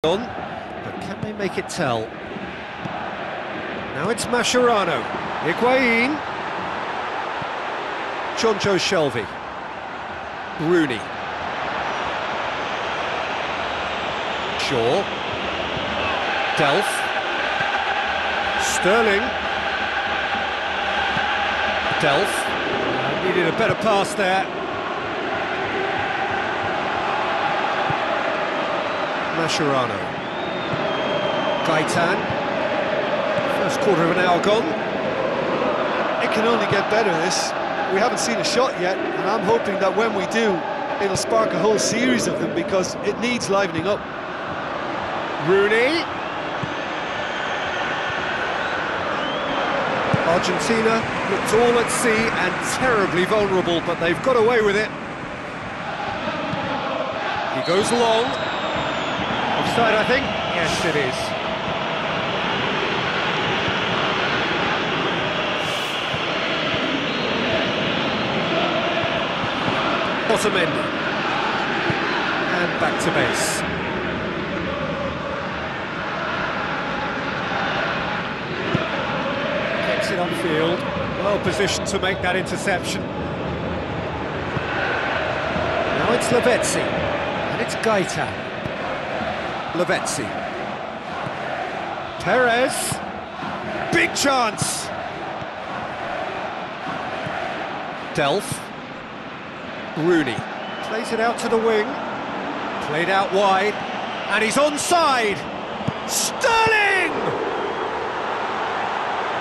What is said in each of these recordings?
on, but can they make it tell? Now it's Mascherano, Higuain, Jonjo Shelvey, Rooney, Shaw, Delph, Sterling, Delph, needed a better pass there. Mascherano, Gaitan, first quarter of an hour gone. It can only get better, this. We haven't seen a shot yet, and I'm hoping that when we do, it'll spark a whole series of them, because it needs livening up. Rooney. Argentina looked all at sea and terribly vulnerable, but they've got away with it. He goes long. Offside, I think? Yes, it is. Otamendi. And back to base. Gets it on field. Well positioned to make that interception. Now it's Lavezzi. And it's Gaitan. Lavezzi. Perez. Big chance. Delph. Rooney. Plays it out to the wing. Played out wide. And he's onside. Sterling!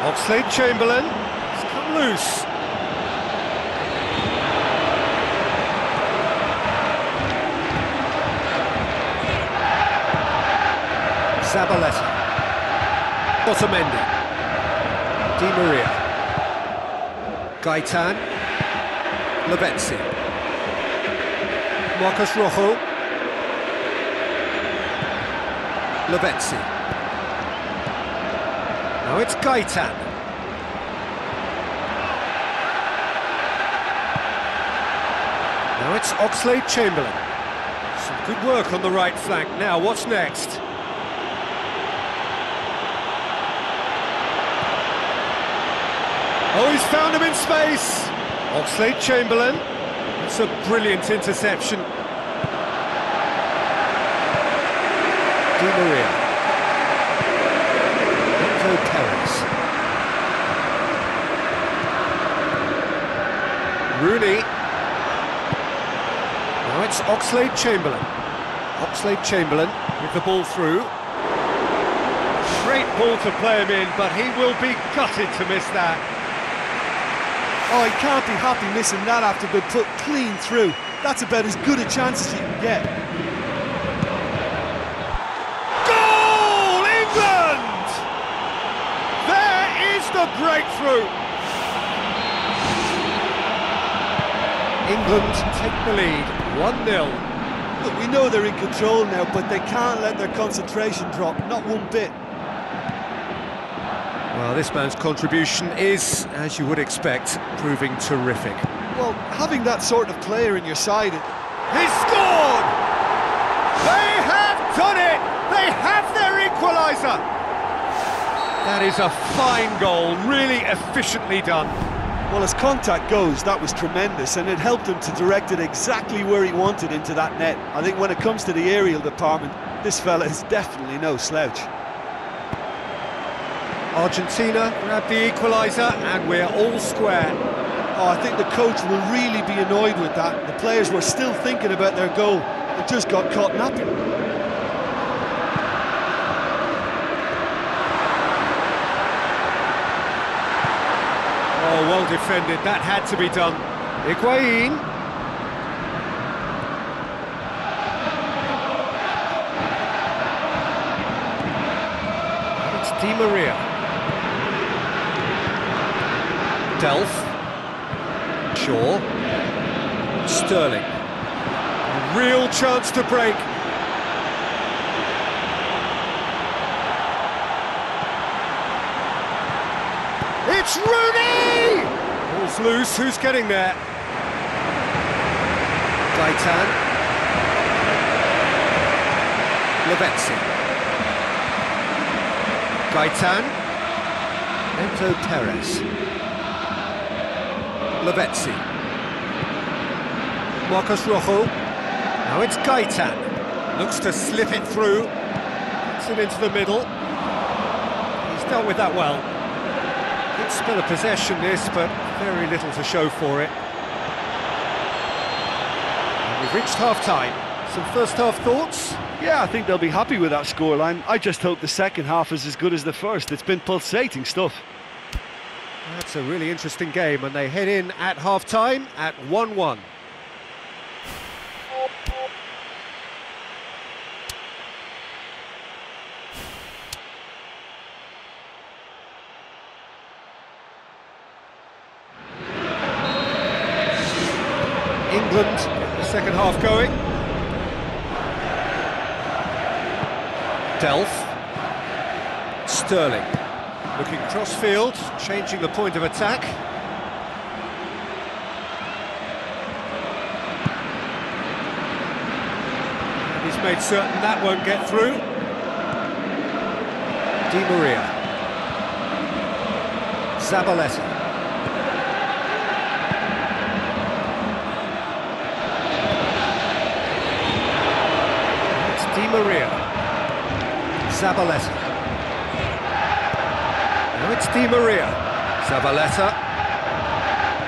Oxlade-Chamberlain. He's come loose. Zabaleta, Otamendi, Di Maria, Gaitan, Lavezzi, Marcos Rojo, Lavezzi. Now it's Gaitan. Now it's Oxlade-Chamberlain. Some good work on the right flank. Now, what's next? Oh, he's found him in space! Oxlade-Chamberlain. It's a brilliant interception. Di Maria. Enzo Perez. Rooney. Now it's Oxlade-Chamberlain. Oxlade-Chamberlain with the ball through. Great ball to play him in, but he will be gutted to miss that. Oh, he can't be happy missing that after being put clean through. That's about as good a chance as you can get. Goal, England! There is the breakthrough. England take the lead, 1-0. Look, we know they're in control now, but they can't let their concentration drop, not one bit. Well, this man's contribution is, as you would expect, proving terrific. Well, having that sort of player in your side... He's scored! They have done it! They have their equaliser! That is a fine goal, really efficiently done. Well, as contact goes, that was tremendous, and it helped him to direct it exactly where he wanted into that net. I think when it comes to the aerial department, this fella is definitely no slouch. Argentina grabbed the equaliser and we're all square. Oh, I think the coach will really be annoyed with that. The players were still thinking about their goal and just got caught napping. Oh, well defended, that had to be done. Higuain. It's Di Maria. Delph, Shaw, Sterling, a real chance to break. It's Rooney! Ball's loose, who's getting there? Gaitan. Lavezzi. Gaitan. Enzo Perez. Lavezzi. Marcos Rojo. Now it's Gaitan. Looks to slip it through. Gets it into the middle. He's dealt with that well. Good spell of possession this, but very little to show for it. And we've reached half-time. Some first-half thoughts? Yeah, I think they'll be happy with that scoreline. I just hope the second half is as good as the first. It's been pulsating stuff. That's a really interesting game, and they head in at half-time at 1-1. England, the second half going. Delph. Sterling. Looking cross-field, changing the point of attack. And he's made certain that won't get through. Di Maria. Zabaleta. Di Maria. Zabaleta. Now it's Di Maria. Zabaleta.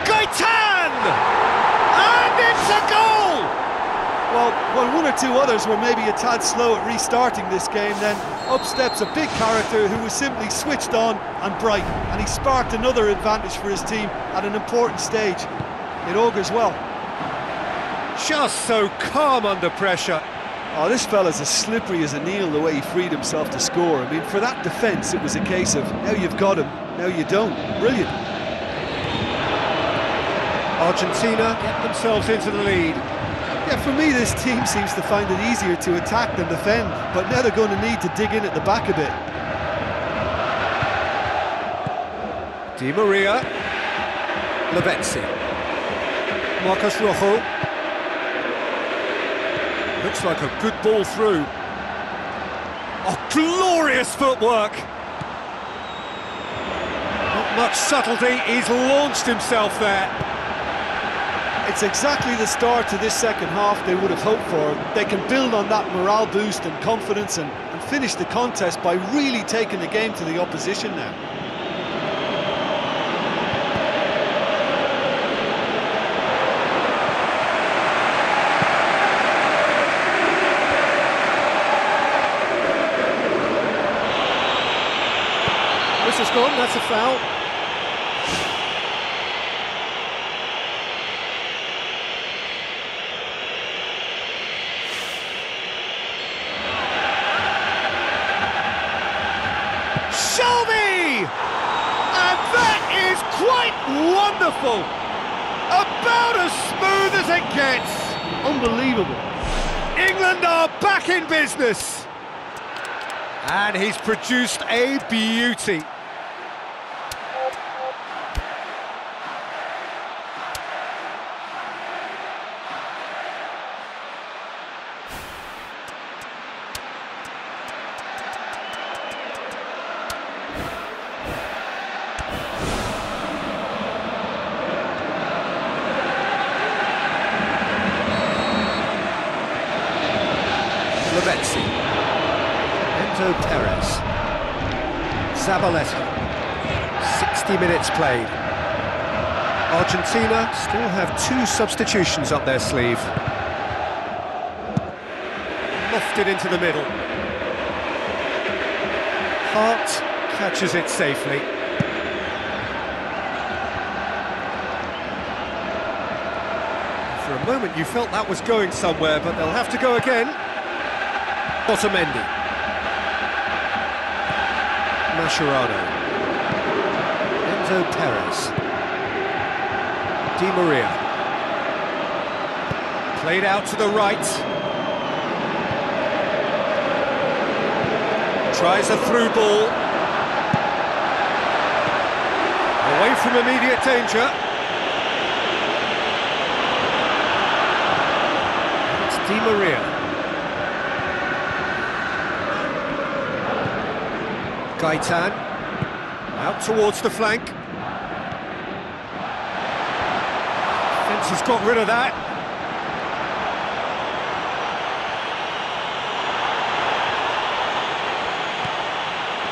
Gaitan! And it's a goal! Well, when one or two others were maybe a tad slow at restarting this game, then up steps a big character who was simply switched on and bright, and he sparked another advantage for his team at an important stage. It augurs well. Just so calm under pressure. Oh, this fella's as slippery as a Neil, the way he freed himself to score. I mean, for that defence, it was a case of, now you've got him, now you don't. Brilliant. Argentina get themselves into the lead. Yeah, for me, this team seems to find it easier to attack than defend, but now they're going to need to dig in at the back a bit. Di Maria. Lavezzi. Marcos Rojo. Looks like a good ball through. Oh, glorious footwork! Not much subtlety, he's launched himself there. It's exactly the start to this second half they would have hoped for. They can build on that morale boost and confidence and finish the contest by really taking the game to the opposition now. This is gone, that's a foul. Shelby! And that is quite wonderful! About as smooth as it gets! Unbelievable. England are back in business! And he's produced a beauty. Lavezzi. Enzo Perez. Zabaleta. 60 minutes played. Argentina still have two substitutions up their sleeve. Lofted into the middle. Hart catches it safely. For a moment you felt that was going somewhere, but they'll have to go again. Otamendi. Mascherano. Enzo Perez. Di Maria. Played out to the right. Tries a through ball. Away from immediate danger. It's Di Maria. Gaitan, out towards the flank. Fence has got rid of that.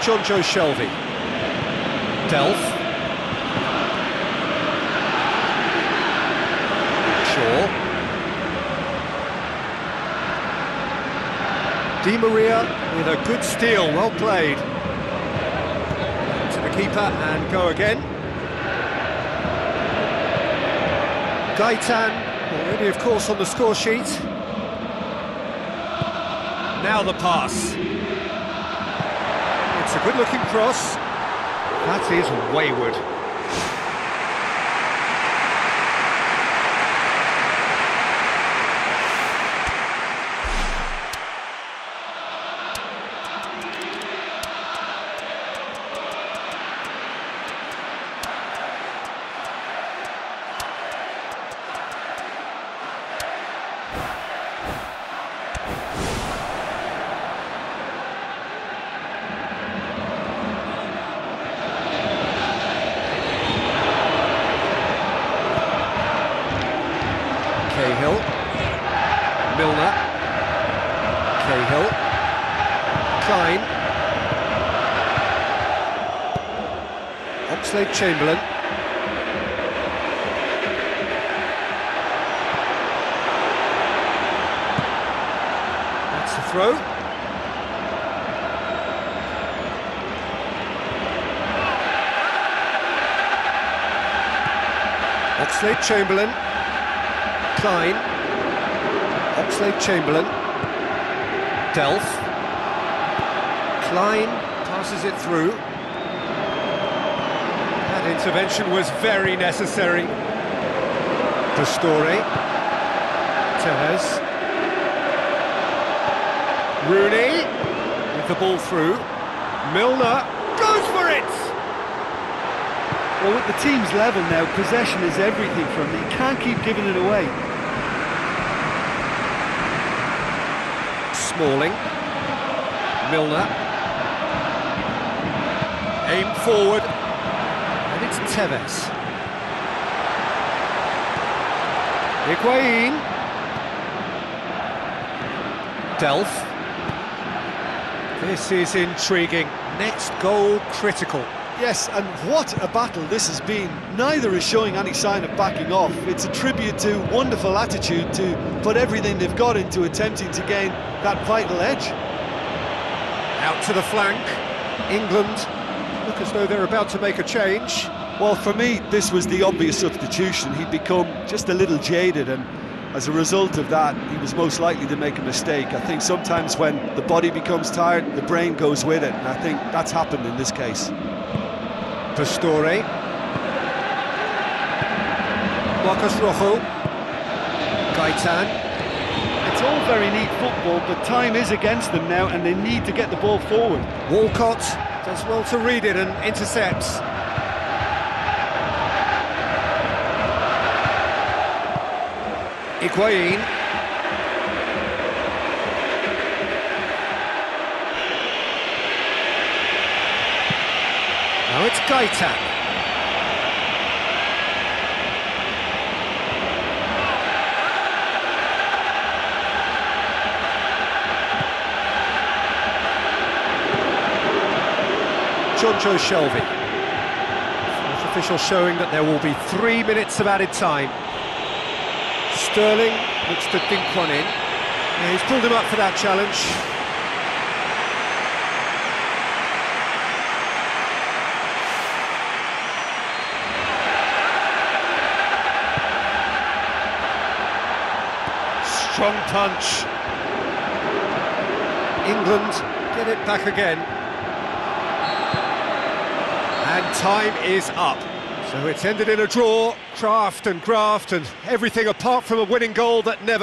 Jonjo Shelvey. Delph. Shaw. Di Maria with a good steal, well played. To the keeper and go again. Gaitan, already of course on the score sheet. Now the pass. It's a good-looking cross. That is wayward. Cahill, Milner, Cahill, Klein, Oxlade-Chamberlain, that's the throw. Oxlade-Chamberlain, Klein, Oxlade-Chamberlain, Delph, Klein passes it through. That intervention was very necessary. Pastore, Tevez, Rooney with the ball through. Milner goes for it! Well, with the team's level now, possession is everything for him. He can't keep giving it away. Smalling, Milner, aim forward, and it's Tevez. Higuain, Delph. This is intriguing. Next goal critical. Yes, and what a battle this has been. Neither is showing any sign of backing off. It's a tribute to wonderful attitude to put everything they've got into attempting to gain that vital edge. Out to the flank. England look as though they're about to make a change. Well, for me, this was the obvious substitution. He'd become just a little jaded, and as a result of that, he was most likely to make a mistake. I think sometimes when the body becomes tired, the brain goes with it, and I think that's happened in this case. Pastore, Marcos Rojo, Gaitan. It's all very neat football, but time is against them now, and they need to get the ball forward. Walcott does well to read it and intercepts. Higuain. Now it's Gaitan. Jonjo Shelvey. Fourth official showing that there will be 3 minutes of added time. Sterling looks to dink one in. Yeah, he's pulled him up for that challenge. Strong punch. England get it back again. And time is up. So it's ended in a draw. Craft and graft and everything apart from a winning goal that never